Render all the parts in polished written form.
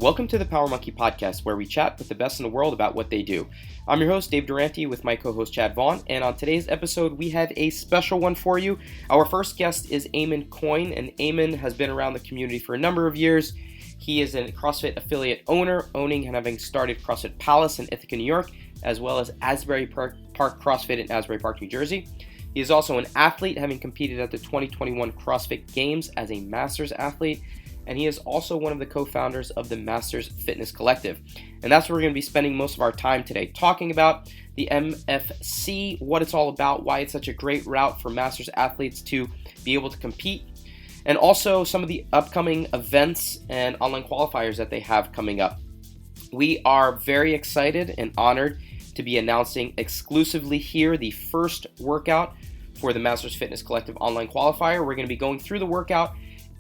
Welcome to the Power Monkey Podcast, where we chat with the best in the world about what they do. I'm your host, Dave Durante, with my co-host, Chad Vaughn, and on today's episode, we have a special one for you. Our first guest is Eamon Coyne, and Eamon has been around the community for a number of years. He is a CrossFit affiliate owner, owning and having started CrossFit Palace in Ithaca, New York, as well as Asbury Park CrossFit in Asbury Park, New Jersey. He is also an athlete, having competed at the 2021 CrossFit Games as a Masters Athlete, and he is also one of the co-founders of the Masters Fitness Collective. And that's where we're going to be spending most of our time today, talking about the MFC, what it's all about, why it's such a great route for Masters athletes to be able to compete, and also some of the upcoming events and online qualifiers that they have coming up. We are very excited and honored to be announcing exclusively here the first workout for the Masters Fitness Collective online qualifier. We're going to be going through the workout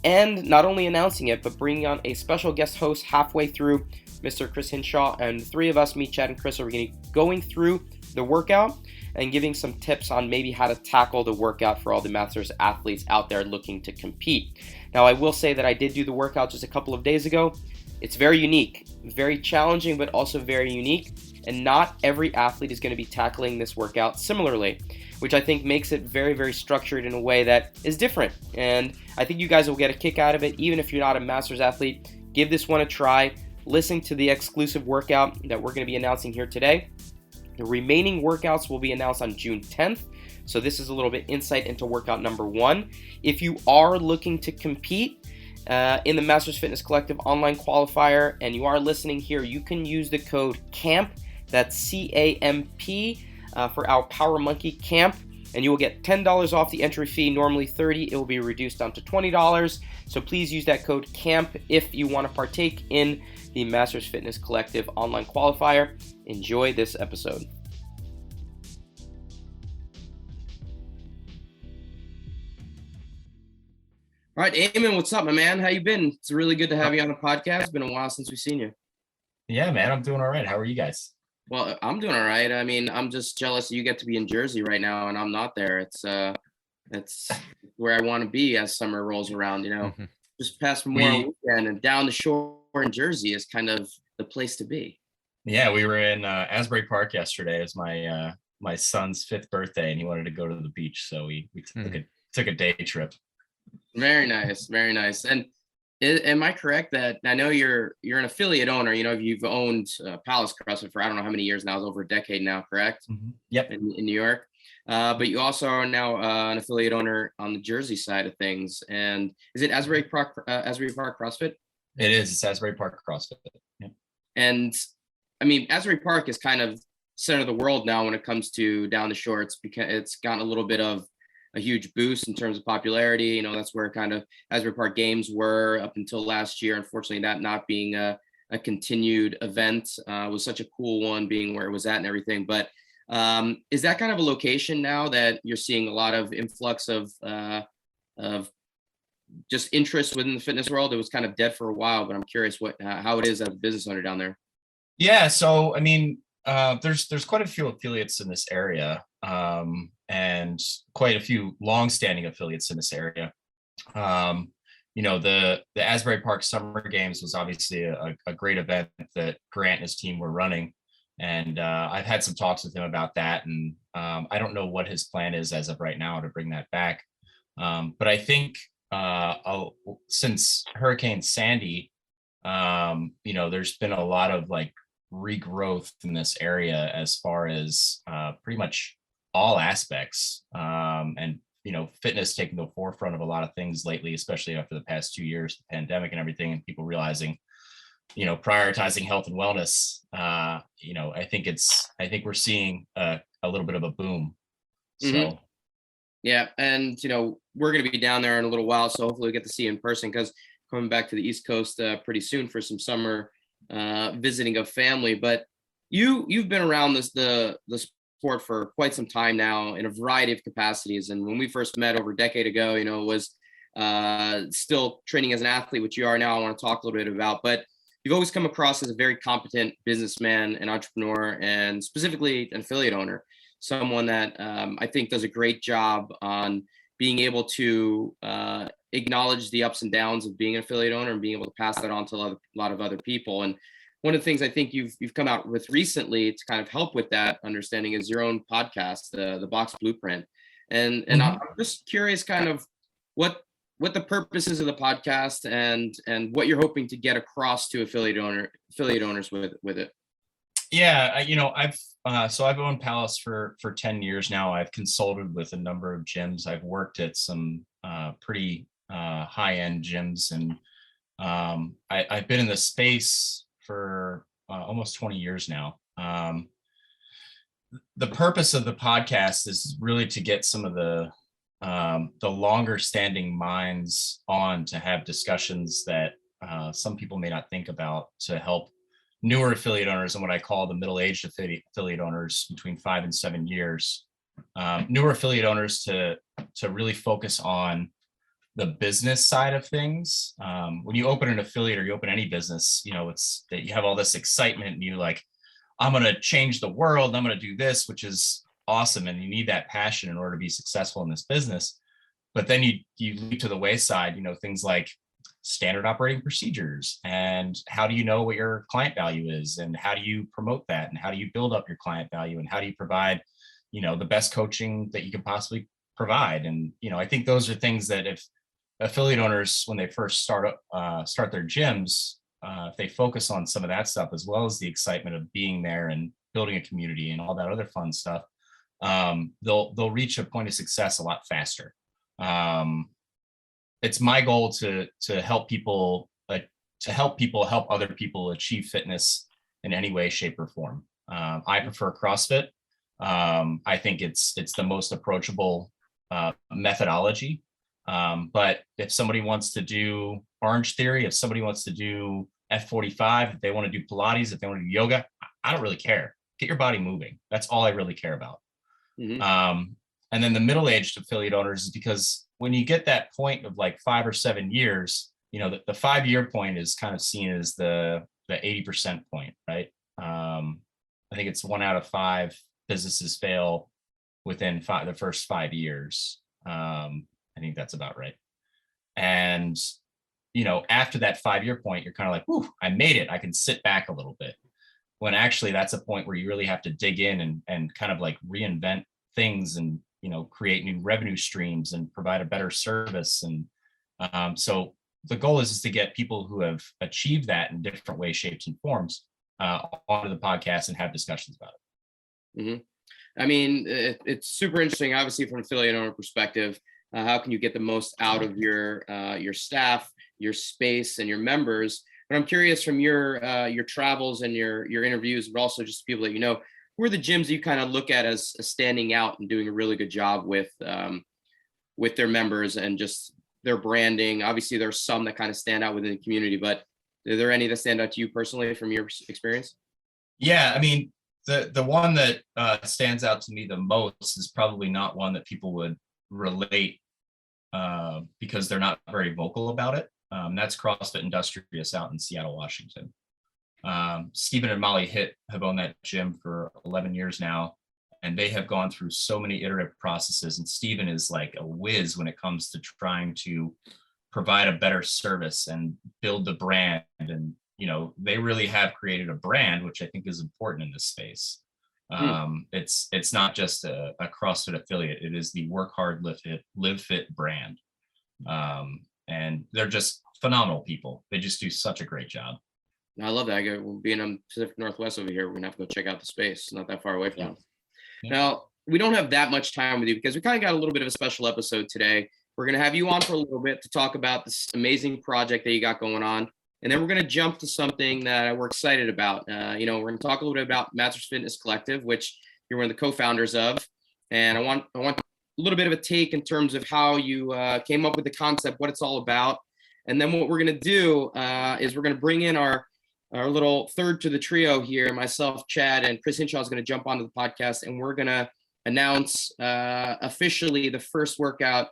and not only announcing it, but bringing on a special guest host halfway through, Mr. Chris Hinshaw, and the three of us, me, Chad, and Chris, are going to be going through the workout and giving some tips on maybe how to tackle the workout for all the Masters athletes out there looking to compete. Now, I will say that I did do the workout just a couple of days ago. It's very unique, very challenging, but also very unique, and not every athlete is going to be tackling this workout similarly, which I think makes it very, very structured in a way that is different. And I think you guys will get a kick out of it, even if you're not a Masters athlete. Give this one a try. Listen to the exclusive workout that we're going to be announcing here today. The remaining workouts will be announced on June 10th. So this is a little bit insight into workout number one. If you are looking to compete in the Masters Fitness Collective online qualifier and you are listening here, you can use the code CAMP, that's C-A-M-P, for our Power Monkey Camp, and you will get $10 off the entry fee. Normally $30, it will be reduced down to $20. So please use that code CAMP if you want to partake in the Masters Fitness Collective online qualifier. Enjoy this episode. All right, Eamon, what's up, my man? How you been? It's really good to have you on the podcast. It's been a while since we've seen you. Yeah, man, I'm doing all right. How are you guys? Well, I'm doing all right. I mean, I'm just jealous you get to be in Jersey right now, and I'm not there. It's where I want to be as summer rolls around. Just past Memorial Weekend and down the shore in Jersey is kind of the place to be. Yeah, we were in Asbury Park yesterday. It was my son's 5th birthday, and he wanted to go to the beach, so we took a day trip. Very nice, very nice. And am I correct that I know you're an affiliate owner? You've owned Palace CrossFit for I don't know how many years now. It's over a decade now, correct? Mm-hmm. Yep. In New York, but you also are now an affiliate owner on the Jersey side of things. And is it Asbury Park CrossFit? It is. It's Asbury Park CrossFit. Yep. And I mean, Asbury Park is kind of center of the world now when it comes to down the shore. It's gotten a little bit of a huge boost in terms of popularity. That's where kind of Asbury Park Games were up until last year. Unfortunately, that not being a continued event was such a cool one, being where it was at and everything. But is that kind of a location now that you're seeing a lot of influx of just interest within the fitness world? It was kind of dead for a while, but I'm curious how it is as a business owner down there. Yeah, so I mean, there's quite a few affiliates in this area. And quite a few long-standing affiliates in this area. The Asbury Park Summer Games was obviously a great event that Grant and his team were running. And I've had some talks with him about that. And I don't know what his plan is as of right now to bring that back. But I think since Hurricane Sandy, there's been a lot of regrowth in this area as far as pretty much all aspects, and fitness taking the forefront of a lot of things lately, especially after the past 2 years, the pandemic and everything, and people realizing, prioritizing health and wellness. I think we're seeing a little bit of a boom. So yeah, and we're going to be down there in a little while, so hopefully we get to see you in person, because coming back to the East Coast pretty soon for some summer visiting of family. But you've been around the sport for quite some time now in a variety of capacities. And when we first met over a decade ago, it was still training as an athlete, which you are now. I want to talk a little bit about, but you've always come across as a very competent businessman and entrepreneur, and specifically an affiliate owner, someone that I think does a great job on being able to acknowledge the ups and downs of being an affiliate owner and being able to pass that on to a lot of other people. And one of the things I think you've come out with recently to kind of help with that understanding is your own podcast, the Box Blueprint. And I'm just curious kind of what the purpose is of the podcast and what you're hoping to get across to affiliate owners with it. Yeah, I've owned Palace for 10 years now. I've consulted with a number of gyms. I've worked at some pretty high-end gyms, and I've been in the space for almost 20 years now. The purpose of the podcast is really to get some of the longer standing minds on to have discussions that some people may not think about, to help newer affiliate owners and what I call the middle-aged affiliate owners between 5 and 7 years, newer affiliate owners to really focus on the business side of things. When you open an affiliate or you open any business, it's that you have all this excitement and you like, I'm going to change the world. I'm going to do this, which is awesome. And you need that passion in order to be successful in this business. But then you leap to the wayside, things like standard operating procedures, and how do you know what your client value is, and how do you promote that, and how do you build up your client value, and how do you provide, the best coaching that you can possibly provide. And, I think those are things that if affiliate owners, when they first start their gyms, if they focus on some of that stuff, as well as the excitement of being there and building a community and all that other fun stuff, they'll reach a point of success a lot faster. It's my goal to help people help other people achieve fitness in any way, shape, or form. I prefer CrossFit. I think it's the most approachable methodology. But if somebody wants to do Orange Theory, if somebody wants to do F45, if they want to do Pilates, if they want to do yoga, I don't really care. Get your body moving. That's all I really care about. And then the middle-aged affiliate owners is because when you get that point of like 5 or 7 years, the 5-year point is kind of seen as the 80% point, right? I think it's 1 out of 5 businesses fail within the first 5 years. I think that's about right. And, after that 5-year point, you're kind of like, whew, I made it. I can sit back a little bit. When actually that's a point where you really have to dig in and kind of like reinvent things and, create new revenue streams and provide a better service. And so the goal is to get people who have achieved that in different ways, shapes, and forms onto the podcast and have discussions about it. I mean, it's super interesting, obviously, from an affiliate owner perspective. How can you get the most out of your staff, your space, and your members? But I'm curious, from your travels and your interviews, but also just people that who are the gyms you kind of look at as standing out and doing a really good job with their members and just their branding? Obviously, there's some that kind of stand out within the community, but are there any that stand out to you personally from your experience? Yeah, I mean, the one that stands out to me the most is probably not one that people would relate because they're not very vocal about it. That's CrossFit Industrious out in Seattle, Washington. Stephen and Molly Hitt have owned that gym for 11 years now, and they have gone through so many iterative processes. And Stephen is like a whiz when it comes to trying to provide a better service and build the brand. And, they really have created a brand, which I think is important in this space. It's not just a CrossFit affiliate. It is the Work Hard, Live Fit brand. And they're just phenomenal people. They just do such a great job. I love that. Being in Pacific Northwest over here, we're gonna have to go check out the space. Not that far away from us. Yeah. Now, we don't have that much time with you because we kind of got a little bit of a special episode today. We're gonna have you on for a little bit to talk about this amazing project that you got going on, and then we're gonna jump to something that we're excited about. We're gonna talk a little bit about Masters Fitness Collective, which you're one of the co-founders of, and I want a little bit of a take in terms of how you came up with the concept, what it's all about, and then what we're gonna do is we're gonna bring in our little third to the trio here. Myself, Chad, and Chris Hinshaw is going to jump onto the podcast, and we're going to announce officially the first workout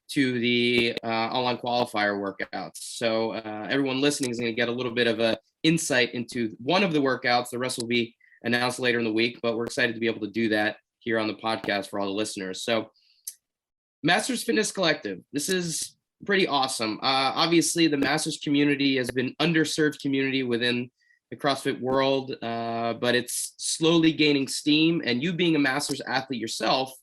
to the online qualifier workouts. So everyone listening is going to get a little bit of a insight into one of the workouts. The rest will be announced later in the week, but we're excited to be able to do that here on the podcast for all the listeners. So Masters Fitness Collective, this is Pretty awesome. Obviously, the Masters community has been underserved community within the CrossFit world, but it's slowly gaining steam. And you being a Masters athlete yourself,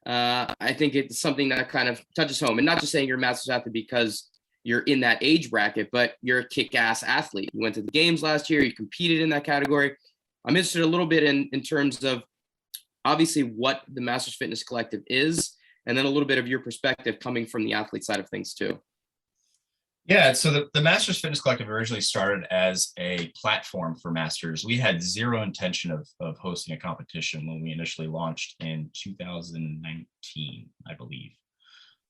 I think it's something that kind of touches home. And not just saying you're a Masters athlete because you're in that age bracket, but you're a kick-ass athlete. You went to the games last year. You competed in that category. I'm interested a little bit in terms of obviously what the Masters Fitness Collective is, and then a little bit of your perspective coming from the athlete side of things too. Yeah, so the Masters Fitness Collective originally started as a platform for Masters. We had zero intention of hosting a competition when we initially launched in 2019, I believe.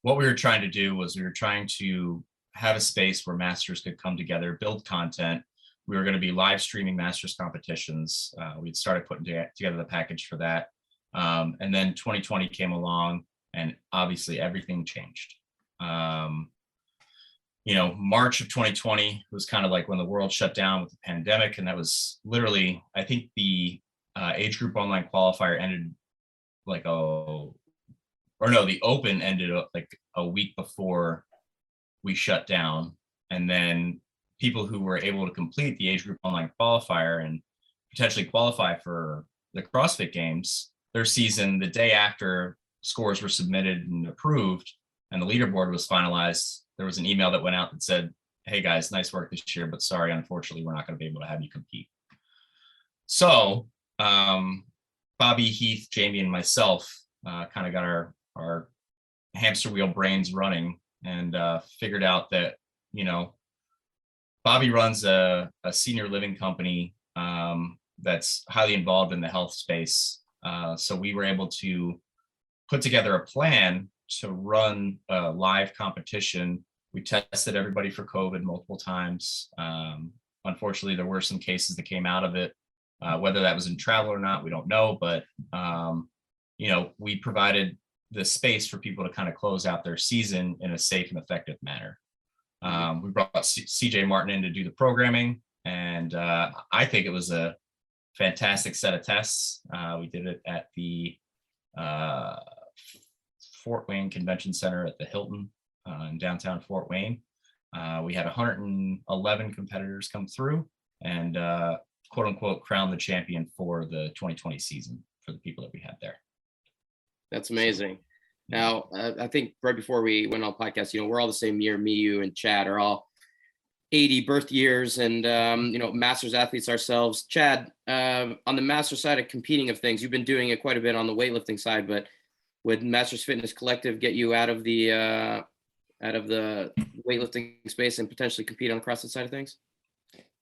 What we were trying to do was we were trying to have a space where Masters could come together, build content. We were going to be live streaming Masters competitions. We'd started putting together the package for that. And then 2020 came along, and obviously everything changed. March of 2020 was kind of like when the world shut down with the pandemic. And that was literally, I think the age group online qualifier ended the open ended like a week before we shut down. And then people who were able to complete the age group online qualifier and potentially qualify for the CrossFit Games, their season, the day after scores were submitted and approved and the leaderboard was finalized, there was an email that went out that said, "Hey guys, nice work this year, but sorry, unfortunately, we're not going to be able to have you compete." So Bobby, Heath, Jamie, and myself kind of got our hamster wheel brains running and figured out that, Bobby runs a senior living company that's highly involved in the health space. So we were able to put together a plan to run a live competition. We tested everybody for COVID multiple times. Unfortunately, there were some cases that came out of it. Whether that was in travel or not, we don't know. But, we provided the space for people to kind of close out their season in a safe and effective manner. We brought CJ Martin in to do the programming. And I think it was a fantastic set of tests. We did it at the Fort Wayne Convention Center at the Hilton in downtown Fort Wayne. We had 111 competitors come through and quote unquote crown the champion for the 2020 season for the people that we had there. That's amazing. Now, I think right before we went on podcast, we're all the same year. Me, you, and Chad are all 80 birth years, and Masters athletes ourselves. Chad, on the Masters side of competing of things, you've been doing it quite a bit on the weightlifting side, but would Masters Fitness Collective get you out of the weightlifting space and potentially compete on the CrossFit side of things?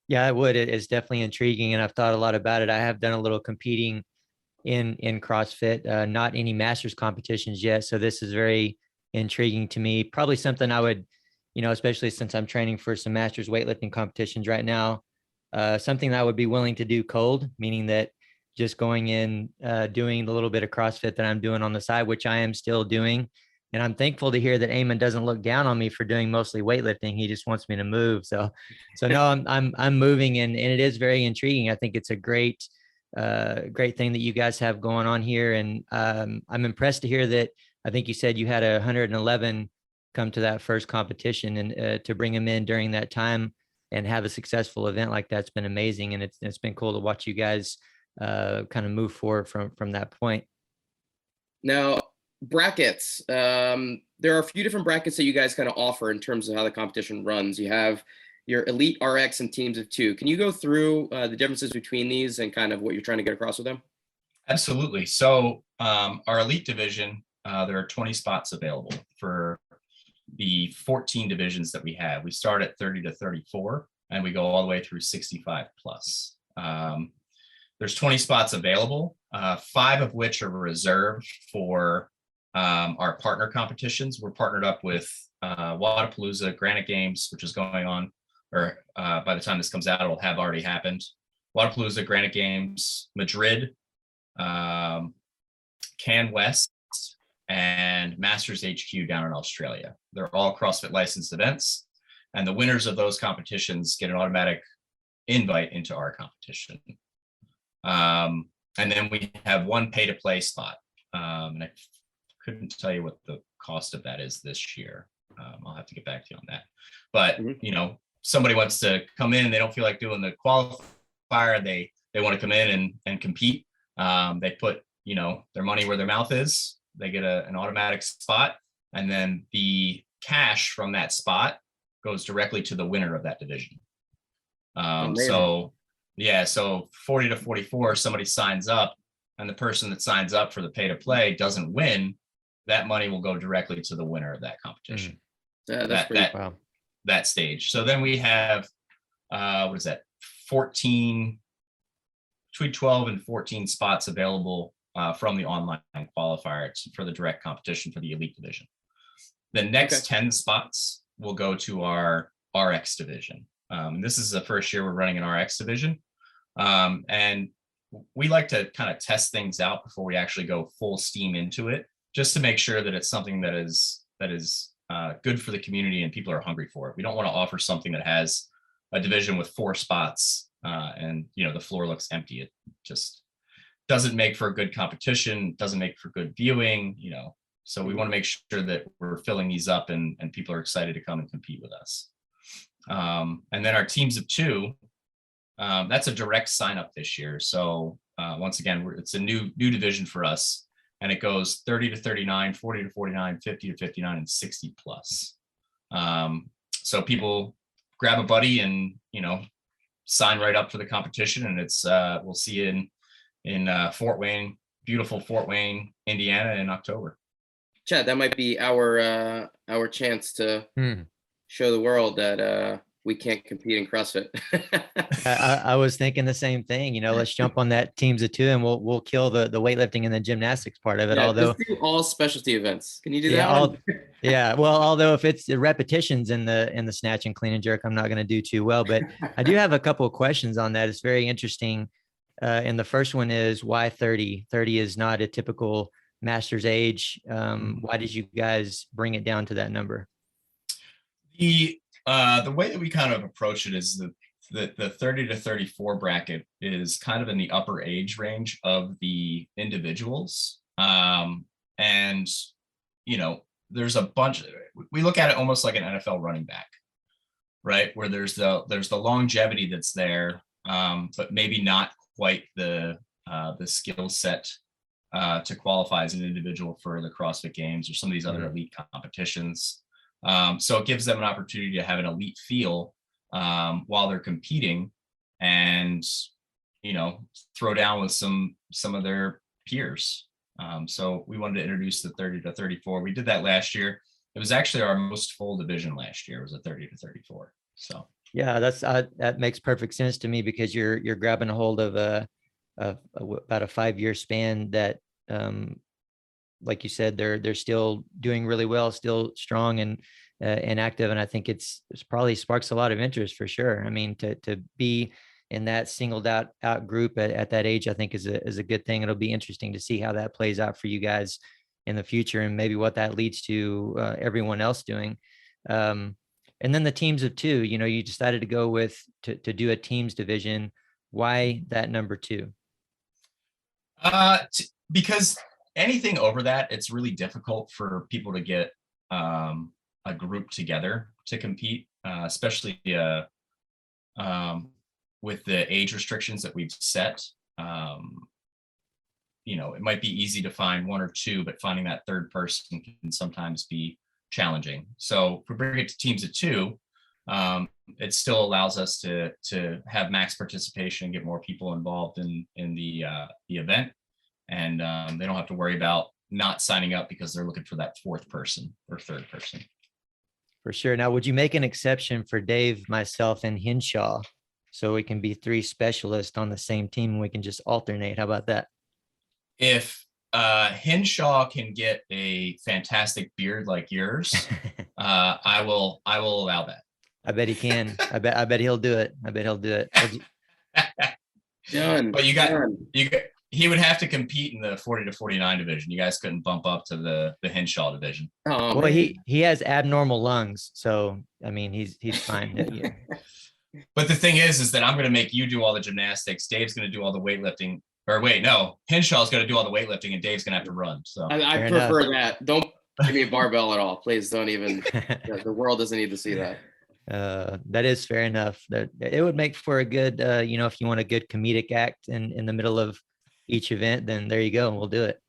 Yeah, it would. It is definitely intriguing, and I've thought a lot about it. I have done a little competing in CrossFit, not any Masters competitions yet. So this is very intriguing to me. Probably something I would, especially since I'm training for some Masters weightlifting competitions right now, something that I would be willing to do cold, meaning that just going in, doing the little bit of CrossFit that I'm doing on the side, which I am still doing. And I'm thankful to hear that Eamon doesn't look down on me for doing mostly weightlifting. He just wants me to move. So no, I'm moving, and it is very intriguing. I think it's a great thing that you guys have going on here. And I'm impressed to hear that. I think you said you had 111 come to that first competition, and to bring them in during that time and have a successful event like that's been amazing. And it's been cool to watch you guys kind of move forward from that point. Now, brackets. There are a few different brackets that you guys kind of offer in terms of how the competition runs. You have your Elite, RX, and teams of two. Can you go through the differences between these and kind of what you're trying to get across with them? Absolutely. So our Elite division, there are 20 spots available for the 14 divisions that we have. We start at 30 to 34, and we go all the way through 65 plus. There's 20 spots available, 5 of which are reserved for our partner competitions. We're partnered up with Wodapalooza, Granite Games, which is going on, or by the time this comes out, it'll have already happened. Wodapalooza, Granite Games, Madrid, Can West, and Masters HQ down in Australia. They're all CrossFit licensed events, and the winners of those competitions get an automatic invite into our competition. And then we have one pay-to-play spot, and I couldn't tell you what the cost of that is this year. I'll have to get back to you on that. But, somebody wants to come in, they don't feel like doing the qualifier. They want to come in and compete. They put, their money where their mouth is. They get an automatic spot. And then the cash from that spot goes directly to the winner of that division. So 40 to 44, somebody signs up, and the person that signs up for the pay to play doesn't win. That money will go directly to the winner of that competition. Yeah, that's pretty wow. That stage. So then we have, 14, between 12 and 14 spots available from the online qualifier for the direct competition for the elite division. The next 10 spots will go to our RX division. This is the first year we're running an RX division. And we like to kind of test things out before we actually go full steam into it, just to make sure that it's something that is good for the community and people are hungry for it. We don't want to offer something that has a division with 4 spots and the floor looks empty. It just doesn't make for a good competition, doesn't make for good viewing, so we want to make sure that we're filling these up and people are excited to come and compete with us. And then our teams of 2, that's a direct sign up this year. So once again, it's a new division for us. And it goes 30 to 39, 40 to 49, 50 to 59, and 60 plus. So people grab a buddy and, sign right up for the competition. And it's, we'll see you in Fort Wayne, beautiful Fort Wayne, Indiana in October. Chad, that might be our chance to show the world that we can't compete in CrossFit. I was thinking the same thing. Let's jump on that teams of 2, and we'll kill the weightlifting and the gymnastics part of it. Yeah, although just do all specialty events. Can you do that? Well, although if it's the repetitions in the snatch and clean and jerk, I'm not going to do too well. But I do have a couple of questions on that. It's very interesting. And the first one is, why 30? 30 is not a typical master's age. Why did you guys bring it down to that number? The way that we kind of approach it is the 30 to 34 bracket is kind of in the upper age range of the individuals. And, there's a bunch, we look at it almost like an NFL running back, right? Where there's the longevity that's there, but maybe not quite the skill set to qualify as an individual for the CrossFit Games or some of these other elite competitions. So it gives them an opportunity to have an elite feel while they're competing and, throw down with some of their peers. So we wanted to introduce the 30 to 34. We did that last year. It was actually our most full division last year. It was a 30 to 34. So yeah, that makes perfect sense to me, because you're grabbing a hold of about a 5-year span that, like you said, they're still doing really well, still strong and active. And I think it's probably sparks a lot of interest for sure. I mean, to be in that singled out group at that age, I think is a good thing. It'll be interesting to see how that plays out for you guys in the future, and maybe what that leads to everyone else doing. And then the teams of 2, you decided to go with to do a teams division. Why that number 2? Because anything over that, it's really difficult for people to get a group together to compete, especially with the age restrictions that we've set. It might be easy to find 1 or 2, but finding that third person can sometimes be challenging. So if we bring it to teams of 2, it still allows us to have max participation and get more people involved in the event. And they don't have to worry about not signing up because they're looking for that 4th person or 3rd person. For sure. Now, would you make an exception for Dave, myself, and Hinshaw, so we can be 3 specialists on the same team and we can just alternate? How about that? If Hinshaw can get a fantastic beard like yours, I will allow that. I bet he can. I bet he'll do it. Done. But he would have to compete in the 40 to 49 division. You guys couldn't bump up to the Hinshaw division. Oh, well, he has abnormal lungs, so I mean he's fine. But the thing is that I'm going to make you do all the gymnastics. Dave's going to do all the weightlifting. Or wait, no, Hinshaw's going to do all the weightlifting, and Dave's going to have to run. So I prefer that. Don't Give me a barbell at all, please. Don't even. The world doesn't need to see that. That is fair enough. That it would make for a good, if you want a good comedic act in the middle of each event, then there you go, and we'll do it.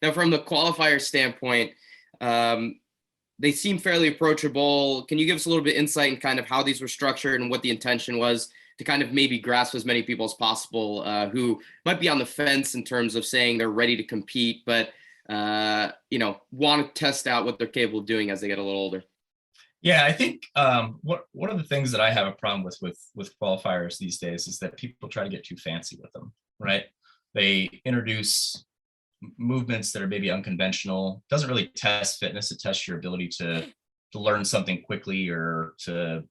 Now, from the qualifier standpoint, they seem fairly approachable. Can you give us a little bit of insight in kind of how these were structured and what the intention was to kind of maybe grasp as many people as possible who might be on the fence in terms of saying they're ready to compete, but want to test out what they're capable of doing as they get a little older? Yeah, I think one of the things that I have a problem with qualifiers these days is that people try to get too fancy with them, right? They introduce movements that are maybe unconventional. Doesn't really test fitness. It tests your ability to learn something quickly or to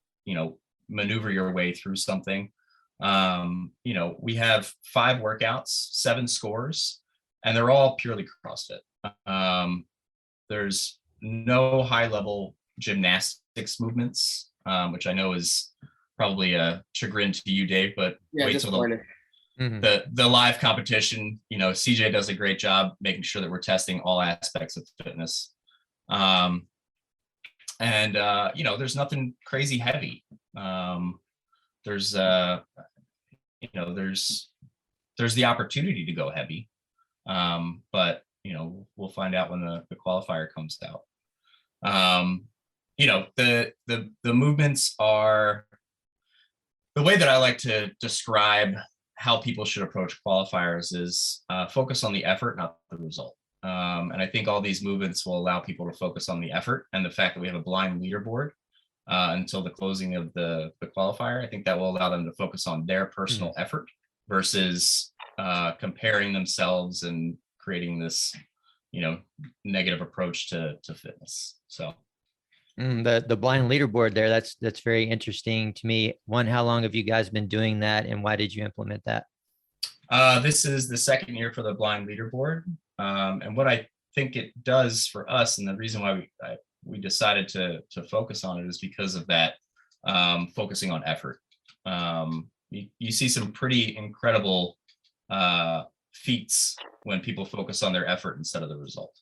maneuver your way through something. We have 5 workouts, 7 scores, and they're all purely CrossFit. There's no high level gymnastics movements, which I know is probably a chagrin to you, Dave, but yeah, wait till the live competition. CJ does a great job making sure that we're testing all aspects of fitness. There's nothing crazy heavy. There's the opportunity to go heavy. But we'll find out when the qualifier comes out. The movements are the way that I like to describe how people should approach qualifiers is focus on the effort, not the result. And I think all these movements will allow people to focus on the effort and the fact that we have a blind leaderboard until the closing of the qualifier. I think that will allow them to focus on their personal effort versus comparing themselves and creating this, negative approach to fitness. So the blind leaderboard there, that's very interesting to me. One, how long have you guys been doing that, and why did you implement that? This is the second year for the blind leaderboard. And what I think it does for us, and the reason why we decided to focus on it, is because of that focusing on effort. You see some pretty incredible feats when people focus on their effort instead of the result.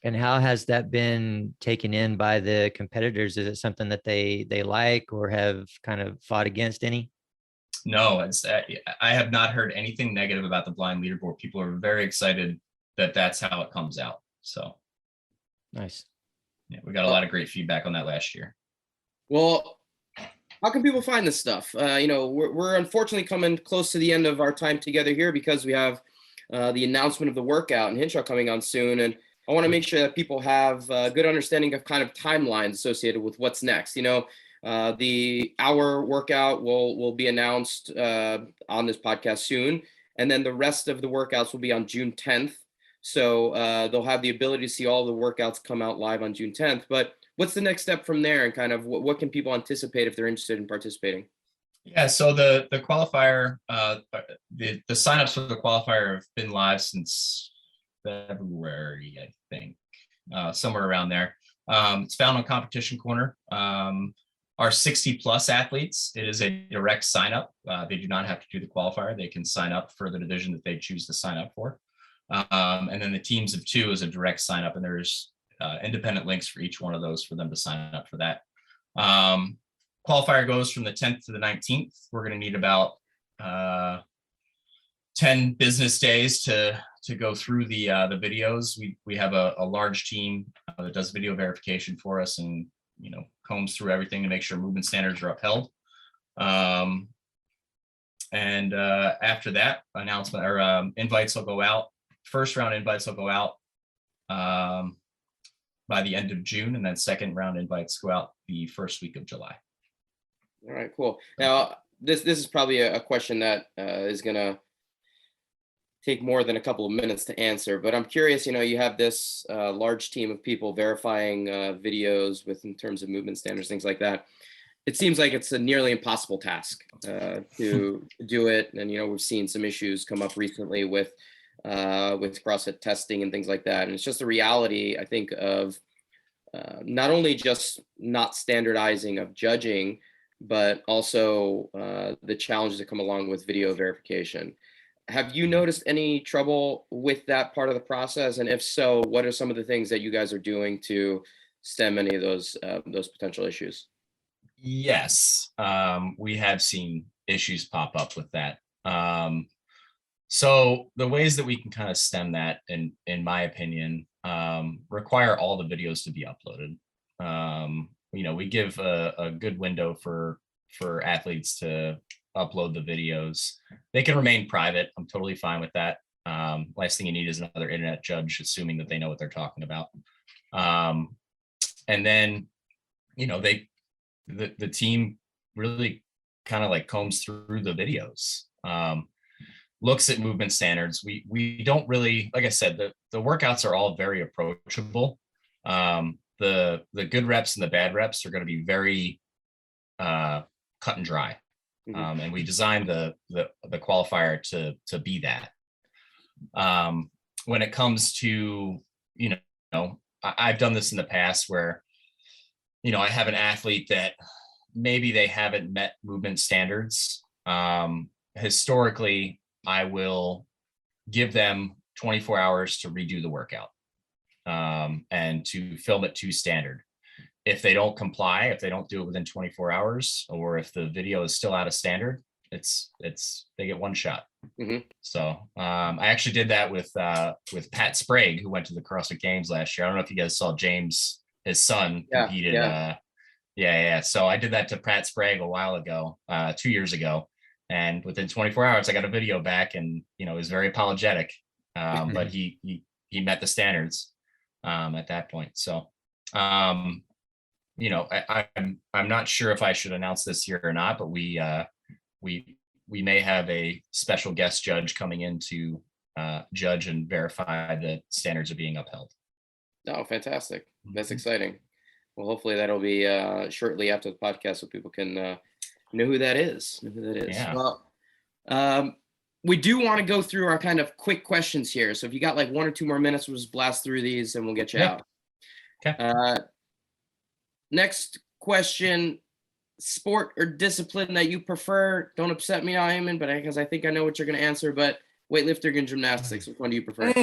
And how has that been taken in by the competitors? Is it something that they like or have kind of fought against any? No, I have not heard anything negative about the blind leaderboard. People are very excited that that's how it comes out. So nice. Yeah, we got a lot of great feedback on that last year. Well, how can people find this stuff? We're unfortunately coming close to the end of our time together here because we have the announcement of the workout and Hinshaw coming on soon. And I want to make sure that people have a good understanding of kind of timelines associated with what's next. The hour workout will be announced on this podcast soon. And then the rest of the workouts will be on June 10th. So they'll have the ability to see all the workouts come out live on June 10th. But what's the next step from there, and kind of what can people anticipate if they're interested in participating? Yeah, so the qualifier, the signups for the qualifier have been live since February, I think, somewhere around there. It's found on Competition Corner. Our 60 plus athletes, it is a direct sign up. They do not have to do the qualifier. They can sign up for the division that they choose to sign up for. And then the teams of 2 is a direct sign up, and there's independent links for each one of those for them to sign up for that. Qualifier goes from the 10th to the 19th. We're going to need about 10 business days to go through the videos. We have a large team that does video verification for us and combs through everything to make sure movement standards are upheld. And after that, announcement or invites will go out. First round invites will go out by the end of June, and then second round invites go out the first week of July. All right, cool. Now, this is probably a question that is going to take more than a couple of minutes to answer, but I'm curious, you have this large team of people verifying videos in terms of movement standards, things like that. It seems like it's a nearly impossible task to do it. And, we've seen some issues come up recently with CrossFit testing and things like that. And it's just a reality, I think, of not only just not standardizing of judging, but also the challenges that come along with video verification. Have you noticed any trouble with that part of the process? And if so, what are some of the things that you guys are doing to stem any of those potential issues? Yes, we have seen issues pop up with that. So the ways that we can kind of stem that, in my opinion, require all the videos to be uploaded. We give a good window for athletes to upload the videos. They can remain private. I'm totally fine with that. Last thing you need is another internet judge assuming that they know what they're talking about. And then, the team really kind of like combs through the videos, looks at movement standards. We don't really, like I said, the workouts are all very approachable. The good reps and the bad reps are going to be very cut and dry. And we designed the qualifier to be that. When it comes to, I've done this in the past where, I have an athlete that maybe they haven't met movement standards. Historically, I will give them 24 hours to redo the workout and to film it to standard. If they don't comply, if they don't do it within 24 hours, or if the video is still out of standard, they get one shot. So I actually did that with Pat Sprague, who went to the CrossFit Games last year. I don't know if you guys saw James, his son, competed. Yeah. So I did that to Pat Sprague a while ago, 2 years ago. And within 24 hours, I got a video back, and it was very apologetic, but he met the standards at that point. So I'm not sure if I should announce this here or not, but we may have a special guest judge coming in to judge and verify that standards are being upheld. Oh, fantastic! That's exciting. Well, hopefully that'll be shortly after the podcast, so people can know who that is. Yeah. Well, we do want to go through our kind of quick questions here. So if you got like 1 or 2 more minutes, we'll just blast through these and we'll get you out. Okay. Next question: sport or discipline that you prefer? Don't upset me, Eamon, but because I think I know what you're going to answer. But weightlifting and gymnastics, which one do you prefer?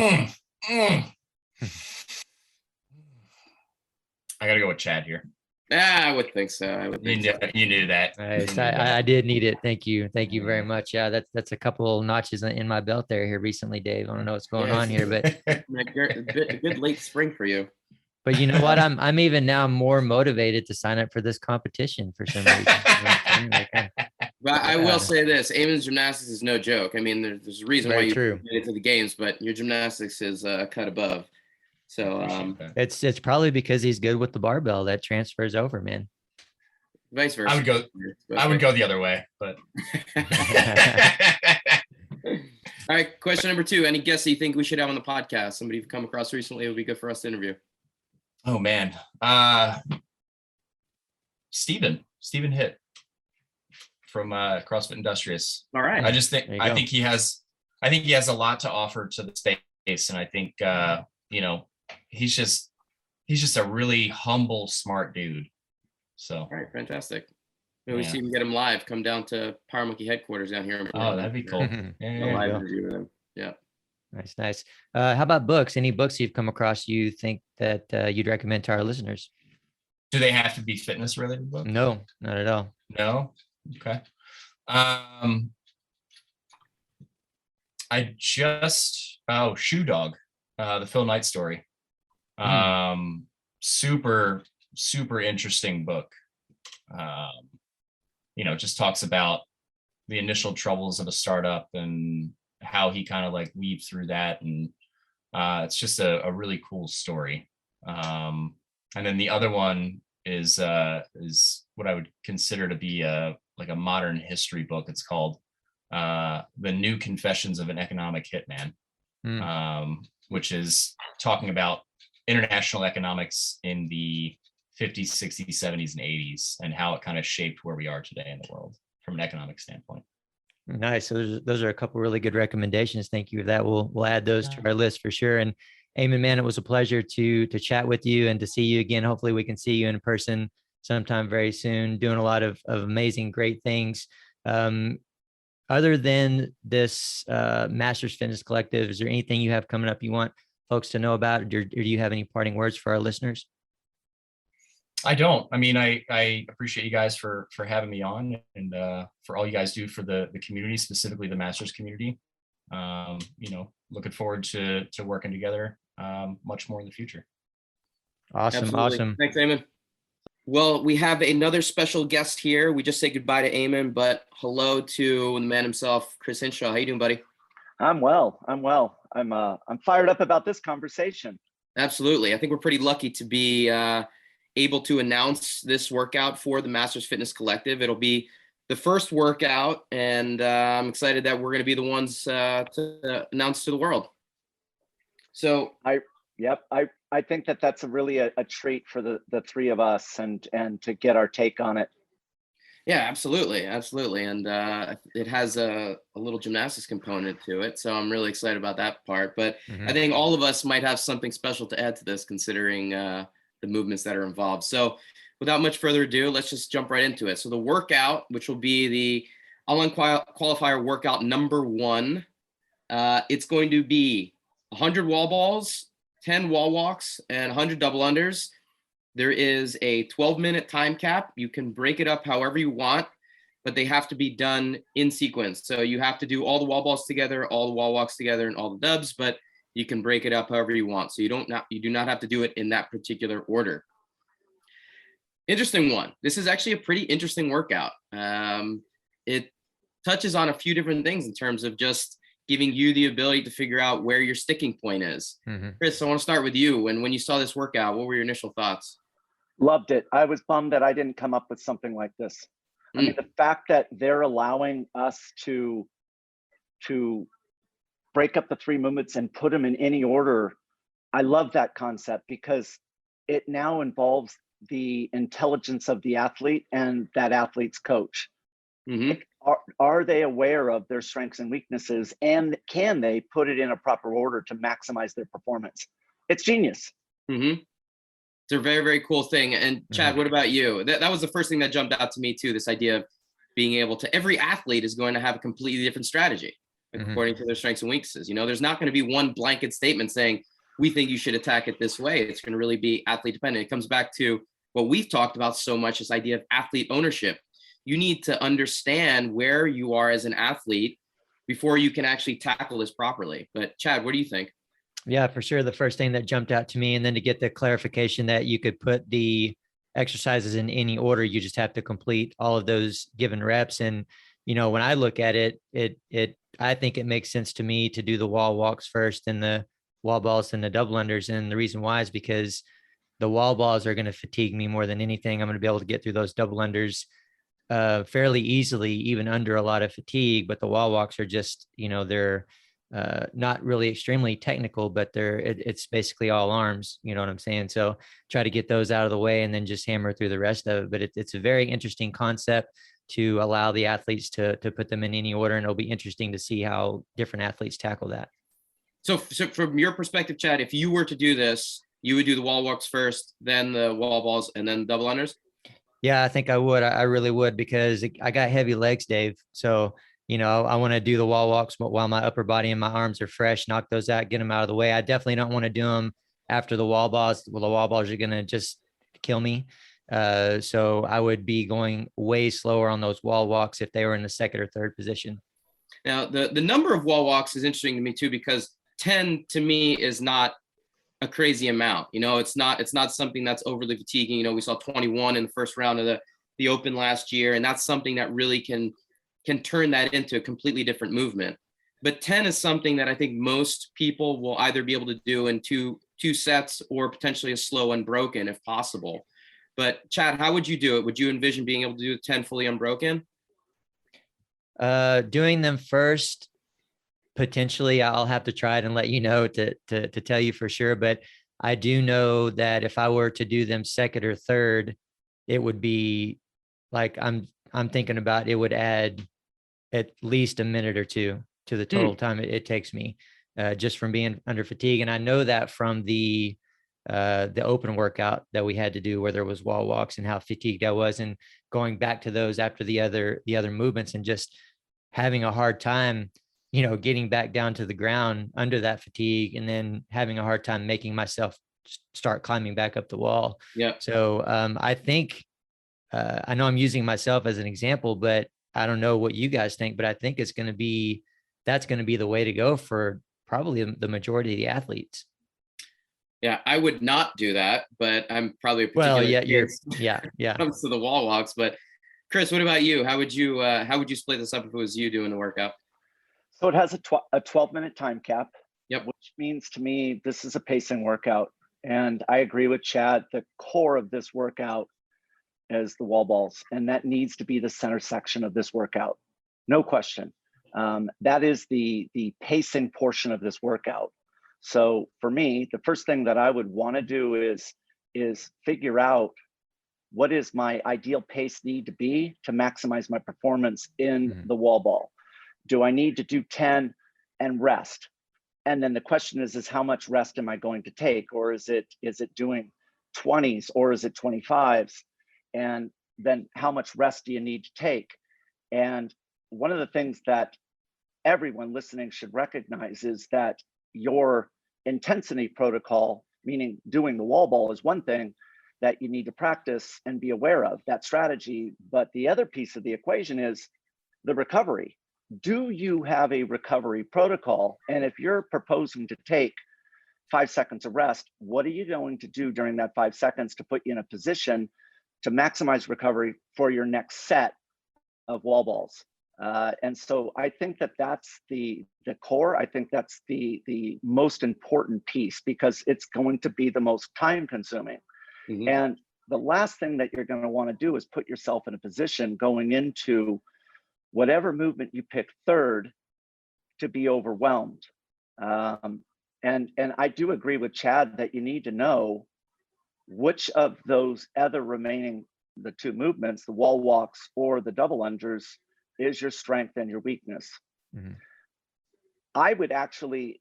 I gotta go with Chad here. I would think so. You knew that. Nice. I did need it. Thank you very much. Yeah, that's a couple notches in my belt here recently, Dave. I don't know what's going on here, but a good late spring for you. But you know what? I'm even now more motivated to sign up for this competition for some reason. But I will say this: Eamon's gymnastics is no joke. I mean, there's a reason why you made it to the games, but your gymnastics is a cut above. So it's probably because he's good with the barbell that transfers over, man. Vice versa. I would go the other way, but. All right, question number 2. Any guests that you think we should have on the podcast? Somebody you've come across recently would be good for us to interview. Oh man, Stephen Hitt from CrossFit Industrious. All right. I think he has a lot to offer to the space, and I think he's just a really humble, smart dude. So. All right, fantastic. Maybe we see him, get him live. Come down to Power Monkey headquarters down here. Oh, that'd be cool. Live interview with him. Yeah. Nice. How about books? Any books you've come across you think that you'd recommend to our listeners? Do they have to be fitness related books? No, not at all. No? Okay. Shoe Dog, the Phil Knight story. Super interesting book. Just talks about the initial troubles of a startup and how he kind of like weaved through that. And it's just a really cool story. And then the other one is what I would consider to be a modern history book. It's called The New Confessions of an Economic Hitman, which is talking about international economics in the 50s, 60s, 70s, and 80s, and how it kind of shaped where we are today in the world from an economic standpoint. Nice. So those are a couple really good recommendations. Thank you for that. We'll add those to our list for sure. And Eamon, man, it was a pleasure to chat with you and to see you again. Hopefully we can see you in person sometime very soon, doing a lot of amazing, great things. other than this Masters Fitness Collective, is there anything you have coming up you want folks to know about, or do you have any parting words for our listeners? I don't. I mean, I appreciate you guys for having me on, and for all you guys do for the community, specifically the Masters community. Looking forward to working together much more in the future. Awesome. Absolutely. Awesome. Thanks, Eamon. Well, we have another special guest here. We just said goodbye to Eamon, but hello to the man himself, Chris Hinshaw. How you doing, buddy? I'm well. I'm fired up about this conversation. Absolutely. I think we're pretty lucky to be able to announce this workout for the Masters Fitness Collective. It'll be the first workout, and I'm excited that we're going to be the ones to announce to the world. So I think that's really a treat for the three of us and to get our take on it. Yeah, absolutely. And it has a little gymnastics component to it, so I'm really excited about that part. But I think all of us might have something special to add to this, considering the movements that are involved. So without much further ado, let's just jump right into it. So the workout, which will be the online qualifier workout number 1, it's going to be 100 wall balls, 10 wall walks, and 100 double unders. There is a 12-minute time cap. You can break it up however you want, but they have to be done in sequence. So you have to do all the wall balls together, all the wall walks together, and all the dubs, but you can break it up however you want. So you do not have to do it in that particular order. Interesting one. This is actually a pretty interesting workout. It touches on a few different things in terms of just giving you the ability to figure out where your sticking point is. Chris, I want to start with you. And when you saw this workout, what were your initial thoughts? Loved it. I was bummed that I didn't come up with something like this. I mean, the fact that they're allowing us to break up the 3 movements and put them in any order, I love that concept because it now involves the intelligence of the athlete and that athlete's coach. Like, are they aware of their strengths and weaknesses, and can they put it in a proper order to maximize their performance? It's genius. It's a very, very cool thing. And Chad, what about you? That was the first thing that jumped out to me too, this idea of being able to, every athlete is going to have a completely different strategy according to their strengths and weaknesses. There's not going to be one blanket statement saying, we think you should attack it this way. It's going to really be athlete dependent. It comes back to what we've talked about so much, this idea of athlete ownership. You need to understand where you are as an athlete before you can actually tackle this properly. But Chad, what do you think? Yeah, for sure. The first thing that jumped out to me, and then to get the clarification that you could put the exercises in any order, you just have to complete all of those given reps. And, when I look at it, I think it makes sense to me to do the wall walks first and the wall balls and the double unders. And the reason why is because the wall balls are going to fatigue me more than anything. I'm going to be able to get through those double unders fairly easily, even under a lot of fatigue. But the wall walks are just, they're not really extremely technical, but it's basically all arms, you know what I'm saying? So try to get those out of the way and then just hammer through the rest of it. But it's a very interesting concept to allow the athletes to put them in any order. And it'll be interesting to see how different athletes tackle that. So from your perspective, Chad, if you were to do this, you would do the wall walks first, then the wall balls, and then double unders? Yeah, I think I would. I really would, because I got heavy legs, Dave. So, I want to do the wall walks while my upper body and my arms are fresh, knock those out, get them out of the way. I definitely don't want to do them after the wall balls. Well, the wall balls are going to just kill me. So I would be going way slower on those wall walks if they were in the second or third position. Now, the number of wall walks is interesting to me too, because 10 to me is not a crazy amount. It's not something that's overly fatiguing. We saw 21 in the first round of the Open last year, and that's something that really can turn that into a completely different movement. But 10 is something that I think most people will either be able to do in two sets or potentially a slow unbroken if possible. But Chad, how would you do it? Would you envision being able to do 10 fully unbroken? Doing them first, potentially. I'll have to try it and let you know to tell you for sure. But I do know that if I were to do them second or third, it would be like, I'm thinking about, it would add at least a minute or two to the total time it takes me just from being under fatigue. And I know that from the open workout that we had to do, where there was wall walks, and how fatigued I was, and going back to those after the other movements, and just having a hard time, getting back down to the ground under that fatigue, and then having a hard time making myself start climbing back up the wall. Yeah. So I think, I know I'm using myself as an example, but I don't know what you guys think, but I think that's going to be the way to go for probably the majority of the athletes. Yeah, I would not do that, but I'm probably a particular case when it comes to the wall walks. But Chris, what about you? How would you split this up if it was you doing the workout? So it has a 12-minute time cap. Yep. Which means to me, this is a pacing workout. And I agree with Chad, the core of this workout is the wall balls. And that needs to be the center section of this workout. No question. That is the pacing portion of this workout. So for me, the first thing that I would want to do is figure out what is my ideal pace need to be to maximize my performance in the wall ball. Do I need to do 10 and rest? And then the question is how much rest am I going to take? Or is it doing 20s or is it 25s? And then how much rest do you need to take? And one of the things that everyone listening should recognize is that your intensity protocol, meaning doing the wall ball, is one thing that you need to practice and be aware of, that strategy. But the other piece of the equation is the recovery. Do you have a recovery protocol? And if you're proposing to take 5 seconds of rest, what are you going to do during that 5 seconds to put you in a position to maximize recovery for your next set of wall balls? And so I think that that's the core. I think that's the most important piece, because it's going to be the most time consuming. Mm-hmm. And the last thing that you're going to want to do is put yourself in a position going into whatever movement you pick third to be overwhelmed. And I do agree with Chad that you need to know which of those other remaining, the two movements, the wall walks or the double unders, is your strength and your weakness. Mm-hmm. I would actually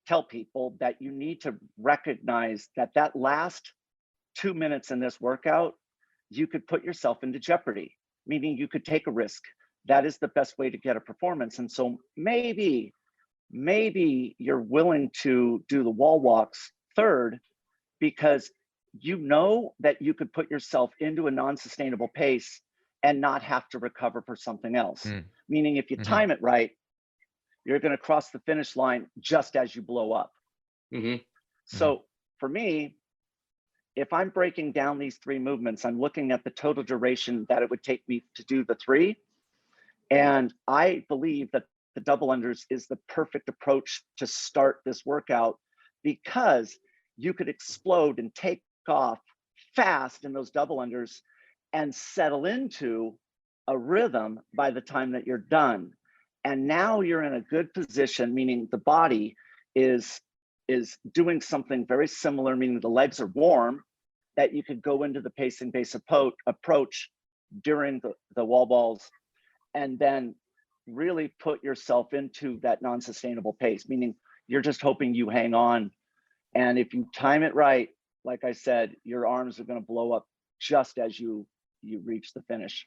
tell people that you need to recognize that last 2 minutes in this workout, you could put yourself into jeopardy, meaning you could take a risk. That is the best way to get a performance. And so maybe you're willing to do the wall walks third, because you know that you could put yourself into a non-sustainable pace and not have to recover for something else. Meaning if you time it right, you're going to cross the finish line just as you blow up. So for me, if I'm breaking down these three movements, I'm looking at the total duration that it would take me to do the three. And I believe that the double unders is the perfect approach to start this workout, because you could explode and take off fast in those double unders and settle into a rhythm by the time that you're done. And now you're in a good position, meaning the body is doing something very similar, meaning the legs are warm, that you could go into the pacing base approach during the wall balls, and then really put yourself into that non-sustainable pace, meaning you're just hoping you hang on. And if you time it right, like I said, your arms are going to blow up just as you reach the finish.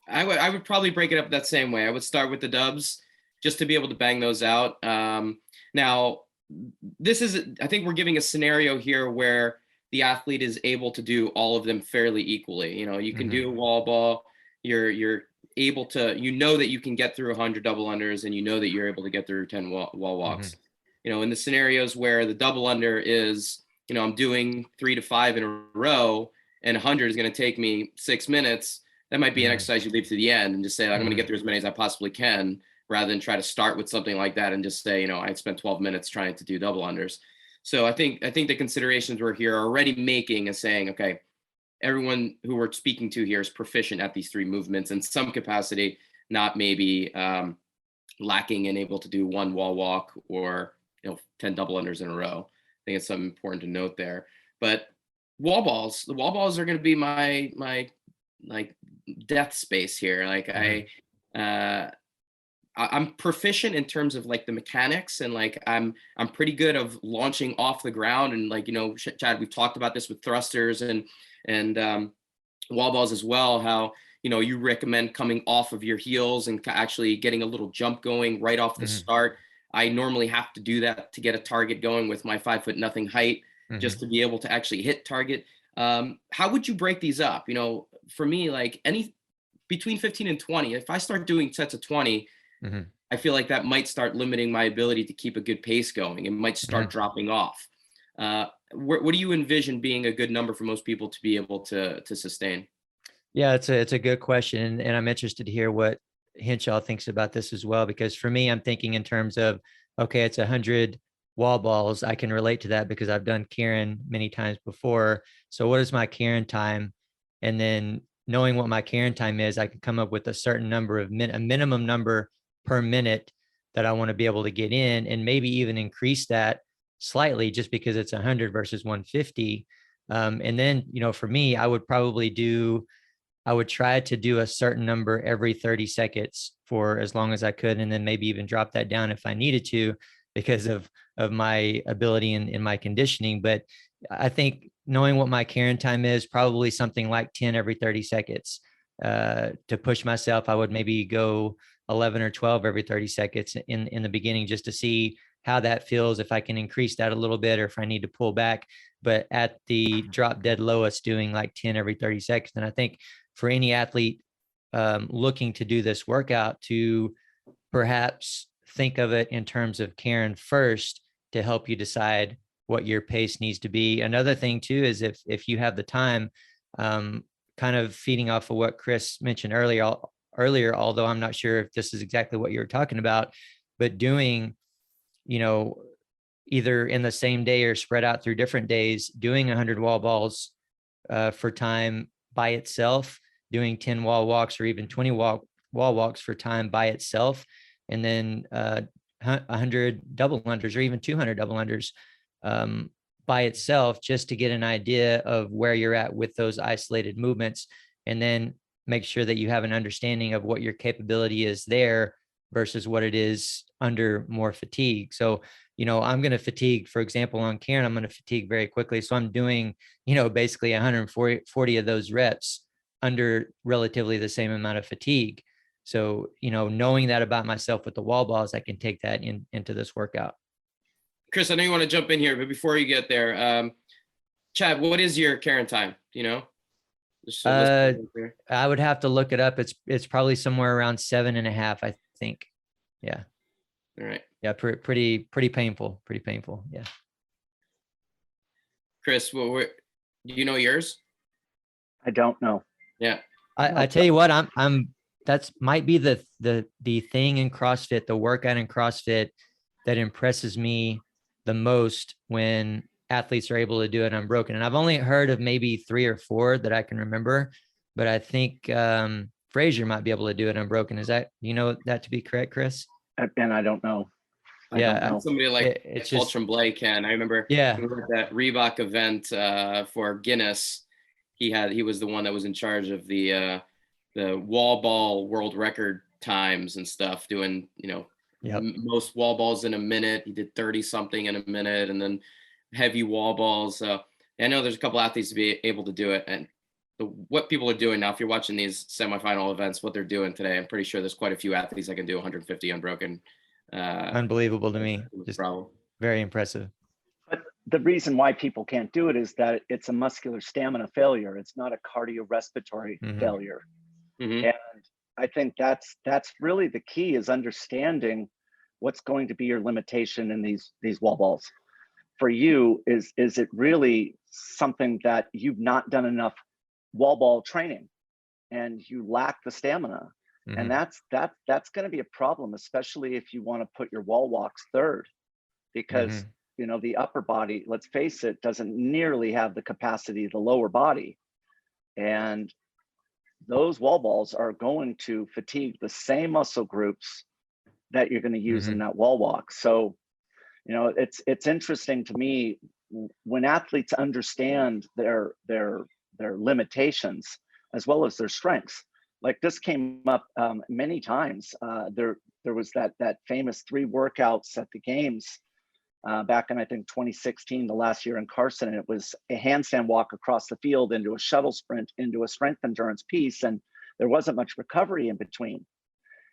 I would probably break it up that same way. I would start with the dubs just to be able to bang those out. Now, I think we're giving a scenario here where the athlete is able to do all of them fairly equally. You can do a wall ball. You're able to, that you can get through 100 double unders, and that you're able to get through 10 wall walks. In the scenarios where the double under is, I'm doing 3 to 5 in a row, and 100 is going to take me 6 minutes. That might be an exercise you leave to the end and just say, I'm going to get through as many as I possibly can, rather than try to start with something like that and just say, I spent 12 minutes trying to do double unders. So I think the considerations we're here are already making is saying, okay, everyone who we're speaking to here is proficient at these three movements in some capacity, not maybe lacking in able to do one wall walk or 10 double unders in a row. I think it's something important to note there. But the wall balls are going to be my like death space here. Like I'm proficient in terms of like the mechanics, and like I'm pretty good of launching off the ground, and like Chad, we've talked about this with thrusters and wall balls as well, how you recommend coming off of your heels and actually getting a little jump going right off the start. I normally have to do that to get a target going with my 5'0" height, just to be able to actually hit target. How would you break these up? For me, like between 15 and 20, if I start doing sets of 20, I feel like that might start limiting my ability to keep a good pace going. It might start dropping off. What do you envision being a good number for most people to be able to sustain? Yeah, it's a good question. And I'm interested to hear what Hinshaw thinks about this as well, because for me, I'm thinking in terms of, okay, it's 100 wall balls. I can relate to that because I've done Karen many times before. So what is my Karen time? And then knowing what my Karen time is, I can come up with a certain number of a minimum number per minute that I want to be able to get in, and maybe even increase that slightly just because it's 100 versus 150. And then, for me, I would try to do a certain number every 30 seconds for as long as I could, and then maybe even drop that down if I needed to because of my ability and my conditioning. But I think knowing what my Karen time is, probably something like 10 every 30 seconds. To push myself, I would maybe go 11 or 12 every 30 seconds in the beginning, just to see how that feels, if I can increase that a little bit or if I need to pull back. But at the drop dead lowest, doing like 10 every 30 seconds. And I think for any athlete looking to do this workout, to perhaps think of it in terms of Karen first to help you decide what your pace needs to be. Another thing too is if you have the time, kind of feeding off of what Chris mentioned earlier, although I'm not sure if this is exactly what you were talking about, but doing, either in the same day or spread out through different days, doing 100 wall balls for time by itself, doing 10 wall walks or even 20 wall walks for time by itself, and then 100 double unders or even 200 double unders by itself, just to get an idea of where you're at with those isolated movements, and then make sure that you have an understanding of what your capability is there versus what it is under more fatigue. So, I'm going to fatigue, for example, on Karen, I'm going to fatigue very quickly. So I'm doing, basically 140 of those reps under relatively the same amount of fatigue. So, knowing that about myself with the wall balls, I can take that into this workout. Chris, I know you want to jump in here, but before you get there, Chad, what is your Karen time? I would have to look it up. It's probably somewhere around 7.5, I think. Yeah. All right. Yeah. Pretty painful. Pretty painful. Yeah. Chris, do you know yours? I don't know. Yeah. I tell you what, that's might be the thing in CrossFit, the workout in CrossFit that impresses me the most when athletes are able to do it unbroken. And I've only heard of maybe 3 or 4 that I can remember, but I think Frazier might be able to do it unbroken. Is that, that to be correct, Chris? And I don't know. I don't know. Somebody like Paul Tremblay can. I remember that Reebok event for Guinness. He was the one that was in charge of the wall ball world record times and stuff, doing, most wall balls in a minute. He did 30 something in a minute, and then heavy wall balls. So I know there's a couple athletes to be able to do it. And what people are doing now, if you're watching these semifinal events, what they're doing today, I'm pretty sure there's quite a few athletes that can do 150 unbroken. Unbelievable to me. Just very impressive. But the reason why people can't do it is that it's a muscular stamina failure. It's not a cardiorespiratory failure. And I think that's really the key, is understanding what's going to be your limitation in these wall balls. For you, is it really something that you've not done enough wall ball training and you lack the stamina? And that's going to be a problem, especially if you want to put your wall walks third, because the upper body, let's face it, doesn't nearly have the capacity of the lower body. And those wall balls are going to fatigue the same muscle groups that you're going to use in that wall walk. So, it's interesting to me when athletes understand their limitations as well as their strengths. Like this came up many times. There was that famous 3 workouts at the games back in, I think, 2016, the last year in Carson. And it was a handstand walk across the field into a shuttle sprint into a strength endurance piece. And There wasn't much recovery in between.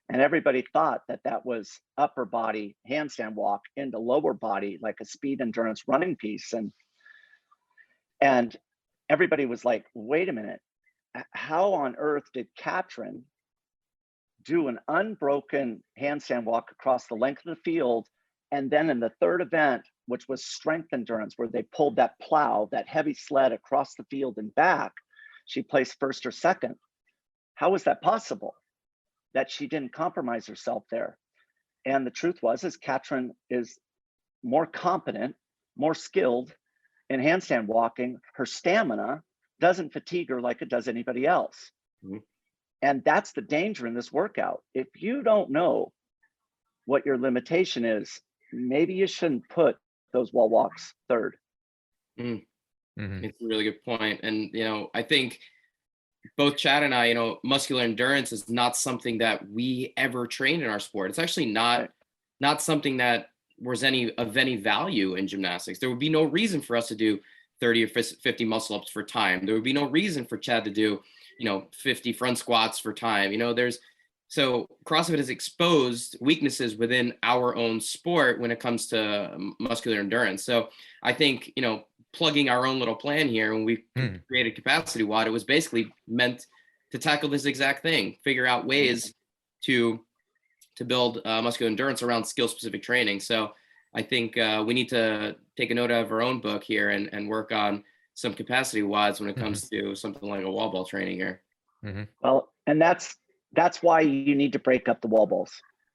And everybody thought that that was upper body handstand walk into lower body, like a speed endurance running piece. And everybody was like, wait a minute, how on earth did Katrin do an unbroken handstand walk across the length of the field? And then in the third event, which was strength endurance, where they pulled that plow, that heavy sled across the field and back, she placed first or second. How was that possible? That she didn't compromise herself there. And the truth was, is Katrin is more competent, more skilled in handstand walking. Her stamina doesn't fatigue her like it does anybody else. Mm-hmm. And that's the danger in this workout. If you don't know what your limitation is, maybe you shouldn't put those wall walks third. Mm-hmm. It's a really good point. And, I think both Chad and I, muscular endurance is not something that we ever trained in our sport. It's actually not something that was of any value in gymnastics. There would be no reason for us to do 30 or 50 muscle ups for time. There would be no reason for Chad to do, 50 front squats for time. So CrossFit has exposed weaknesses within our own sport when it comes to muscular endurance. So I think, plugging our own little plan here, when we created Capacity WOD, it was basically meant to tackle this exact thing, figure out ways to build muscular endurance around skill specific training. So I think we need to take a note out of our own book here and work on some Capacity WODs when it comes to something like a wall ball training here. Mm-hmm. Well, and that's why you need to break up the wall balls.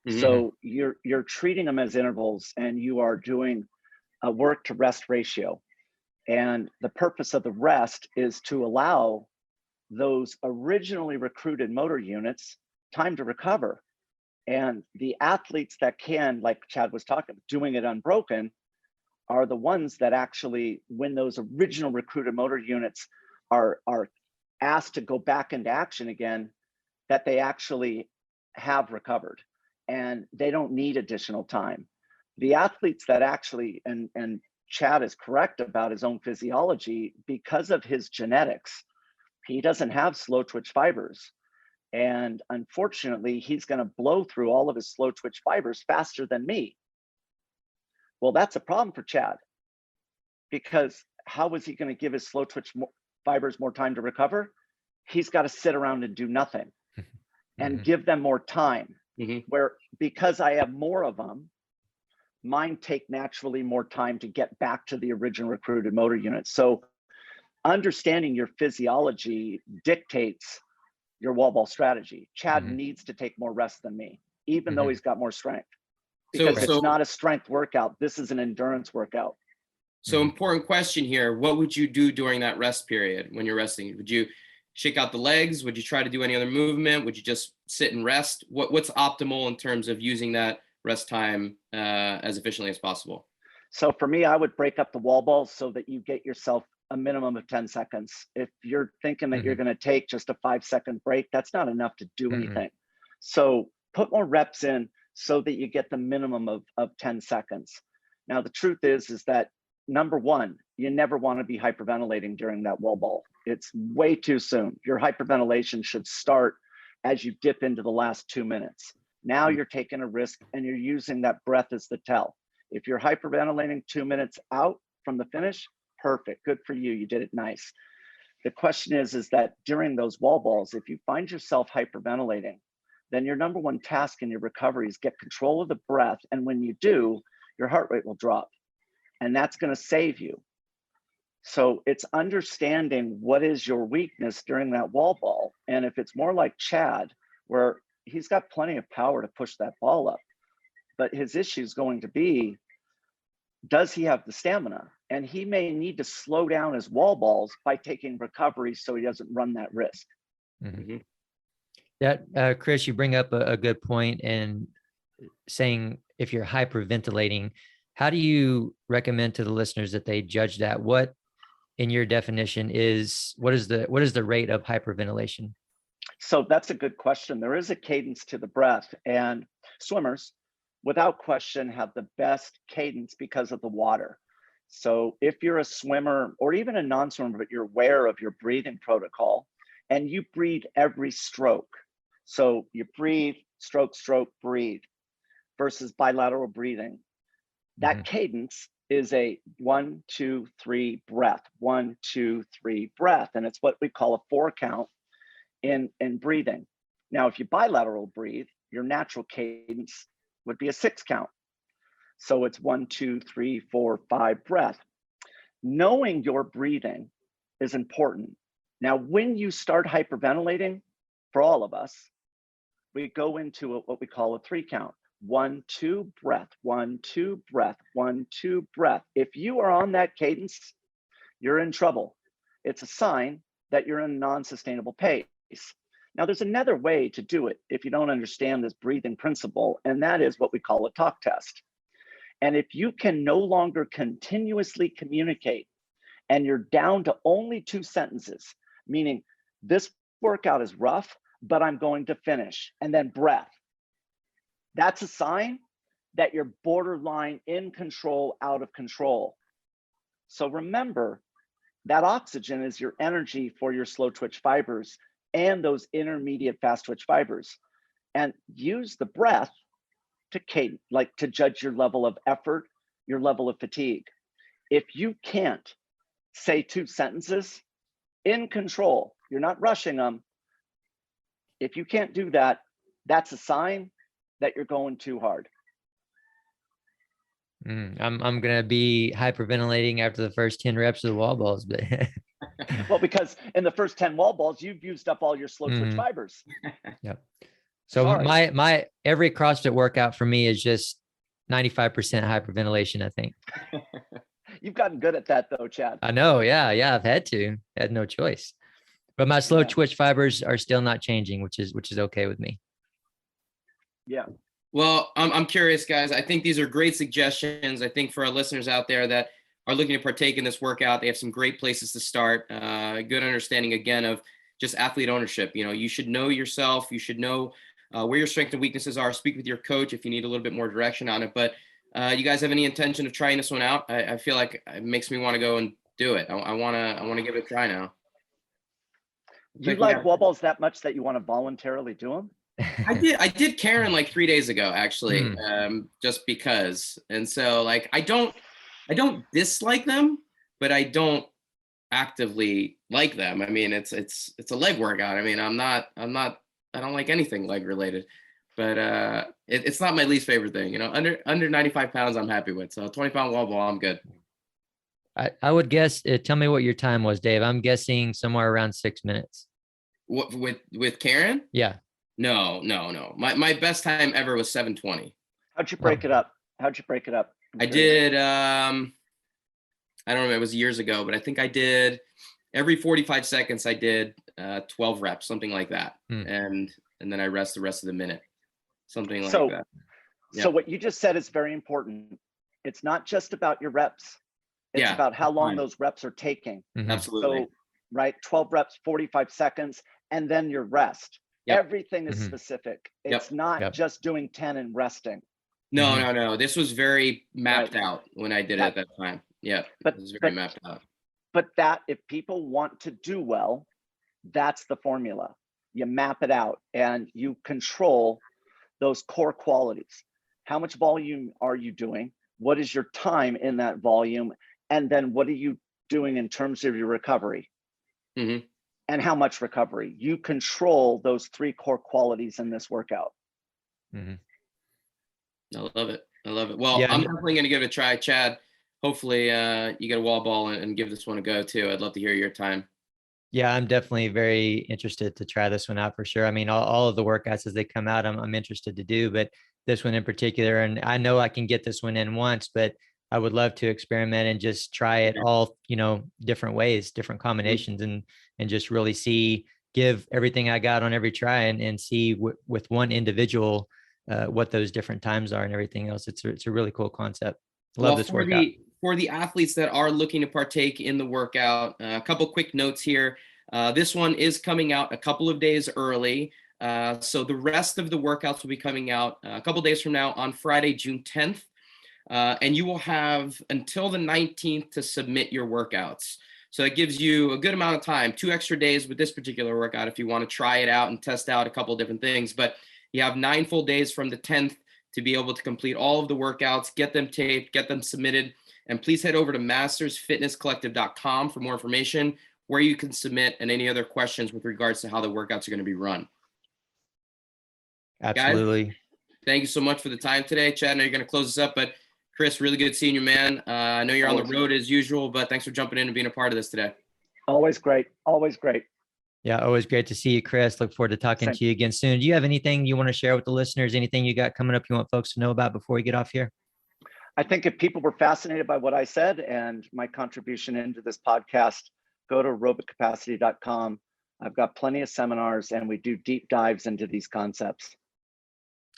Mm-hmm. So you're treating them as intervals, and you are doing a work to rest ratio. And the purpose of the rest is to allow those originally recruited motor units time to recover. And the athletes that can, like Chad was talking, doing it unbroken, are the ones that actually, when those original recruited motor units are asked to go back into action again, that they actually have recovered and they don't need additional time. The athletes that actually, and Chad is correct about his own physiology, because of his genetics, he doesn't have slow twitch fibers. And unfortunately, he's going to blow through all of his slow twitch fibers faster than me. Well, that's a problem for Chad, because how is he going to give his slow twitch fibers more time to recover? He's got to sit around and do nothing and give them more time. Where, because I have more of them, mine take naturally more time to get back to the original recruited motor unit. So understanding your physiology dictates your wall ball strategy. Chad needs to take more rest than me, even though he's got more strength. Because it's not a strength workout. This is an endurance workout. So important question here. What would you do during that rest period when you're resting? Would you shake out the legs? Would you try to do any other movement? Would you just sit and rest? What's optimal in terms of using that rest time as efficiently as possible? So for me, I would break up the wall balls so that you get yourself a minimum of 10 seconds. If you're thinking that you're going to take just a 5-second break, that's not enough to do anything. So put more reps in so that you get the minimum of 10 seconds. Now, the truth is that number one, you never want to be hyperventilating during that wall ball. It's way too soon. Your hyperventilation should start as you dip into the last 2 minutes. Now you're taking a risk and you're using that breath as the tell. If you're hyperventilating 2 minutes out from the finish, perfect, good for you, you did it nice. The question is that during those wall balls, if you find yourself hyperventilating, then your number one task in your recovery is get control of the breath. And when you do, your heart rate will drop. And that's going to save you. So it's understanding what is your weakness during that wall ball. And if it's more like Chad, where he's got plenty of power to push that ball up, but his issue is going to be, does he have the stamina? And he may need to slow down his wall balls by taking recovery so he doesn't run that risk. That, Chris, you bring up a good point, and saying if you're hyperventilating, how do you recommend to the listeners that they judge that? What, in your definition, what is the rate of hyperventilation? So that's a good question. There is a cadence to the breath, and swimmers, without question, have the best cadence because of the water. So if you're a swimmer or even a non-swimmer, but you're aware of your breathing protocol and you breathe every stroke. So you breathe, stroke, stroke, breathe, versus bilateral breathing. That cadence is a 1, 2, 3 breath, 1, 2, 3 breath. And it's what we call a 4 count in breathing. Now, if you bilateral breathe, your natural cadence would be a 6 count. So it's 1, 2, 3, 4, 5 breath. Knowing your breathing is important. Now, when you start hyperventilating, for all of us, we go into what we call a 3 count. 1, 2 breath, 1, 2 breath, 1, 2 breath. If you are on that cadence, you're in trouble. It's a sign that you're in a non-sustainable pace. Now, there's another way to do it if you don't understand this breathing principle, and that is what we call a talk test. And if you can no longer continuously communicate and you're down to only 2 sentences, meaning this workout is rough, but I'm going to finish, and then breath, that's a sign that you're borderline in control, out of control. So remember that oxygen is your energy for your slow twitch fibers and those intermediate fast twitch fibers. And use the breath to judge your level of effort, your level of fatigue. If you can't say 2 sentences in control, you're not rushing them. If you can't do that, that's a sign that you're going too hard. I'm gonna be hyperventilating after the first 10 reps of the wall balls, but well, because in the first 10 wall balls, you've used up all your slow twitch fibers. Yep. So my every CrossFit workout for me is just 95% hyperventilation, I think. You've gotten good at that though, Chad. I know. Yeah. I've had no choice. But my slow twitch fibers are still not changing, which is okay with me. Yeah. Well, I'm curious, guys. I think these are great suggestions. I think for our listeners out there that are looking to partake in this workout, they have some great places to start. Good understanding, again, of just athlete ownership. You know, you should know yourself. You should know where your strengths and weaknesses are. Speak with your coach if you need a little bit more direction on it. But you guys have any intention of trying this one out? I feel like it makes me want to go and do it. I want to give it a try now. You like wall balls that much that you want to voluntarily do them? I did Karen like 3 days ago, actually, just because. And so like, I don't dislike them, but I don't actively like them. I mean, it's a leg workout. I mean, I don't like anything leg related, but it's not my least favorite thing. You know, under 95 pounds, I'm happy with. So 20-pound wall ball, I'm good. I would guess, tell me what your time was, Dave. I'm guessing somewhere around 6 minutes. What, with Karen? Yeah. No. My best time ever was 7:20. How'd you break it up? I did, I don't remember, it was years ago, but I think I did every 45 seconds, I did 12 reps, something like that. And then I rest the rest of the minute, something like that. Yeah. So what you just said is very important. It's not just about your reps. It's about how long those reps are taking. Absolutely. So, right, 12 reps, 45 seconds, and then your rest. Yep. Everything is specific. It's not just doing 10 and resting. No. This was very mapped out when I did it at that time. Yeah, it was very mapped out. But if people want to do well, that's the formula. You map it out and you control those core qualities. How much volume are you doing? What is your time in that volume? And then what are you doing in terms of your recovery? And how much recovery? You control those 3 core qualities in this workout. I love it. Well, I'm definitely going to give it a try. Chad, hopefully you get a wall ball and give this one a go too. I'd love to hear your time. Yeah, I'm definitely very interested to try this one out for sure. I mean, all of the workouts as they come out, I'm interested to do, but this one in particular, and I know I can get this one in once, but I would love to experiment and just try it all, different ways, different combinations, and just really give everything I got on every try and see with one individual what those different times are and everything else. It's a really cool concept. Love this workout. For the athletes that are looking to partake in the workout, a couple quick notes here. This one is coming out a couple of days early. So the rest of the workouts will be coming out a couple of days from now on Friday, June 10th. And you will have until the 19th to submit your workouts. So it gives you a good amount of time, 2 extra days with this particular workout if you want to try it out and test out a couple of different things. But you have 9 full days from the 10th to be able to complete all of the workouts, get them taped, get them submitted. And please head over to mastersfitnesscollective.com for more information, where you can submit and any other questions with regards to how the workouts are going to be run. Absolutely. Guys, thank you so much for the time today. Chad, I know you're going to close this up, but Chris, really good seeing you, man. I know you're on the road as usual, but thanks for jumping in and being a part of this today. Always great. Always great. Yeah, always great to see you, Chris. Look forward to talking to you again soon. Do you have anything you want to share with the listeners? Anything you got coming up you want folks to know about before we get off here? I think if people were fascinated by what I said and my contribution into this podcast, go to aerobiccapacity.com. I've got plenty of seminars and we do deep dives into these concepts.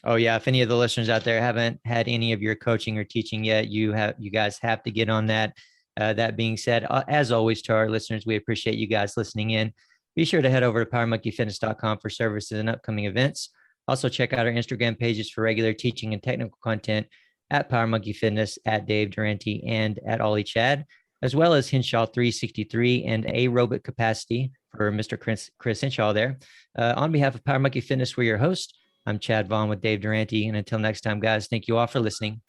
Oh yeah. If any of the listeners out there haven't had any of your coaching or teaching yet, you guys have to get on that. That being said, as always, to our listeners, we appreciate you guys listening in. Be sure to head over to powermonkeyfitness.com for services and upcoming events. Also check out our Instagram pages for regular teaching and technical content at Power Monkey Fitness, at Dave Durante, and at Ollie Chad, as well as Hinshaw 363 and Aerobic Capacity for Mr. Chris Hinshaw there. On behalf of Power Monkey Fitness, we're your host. I'm Chad Vaughn with Dave Durante. And until next time, guys, thank you all for listening.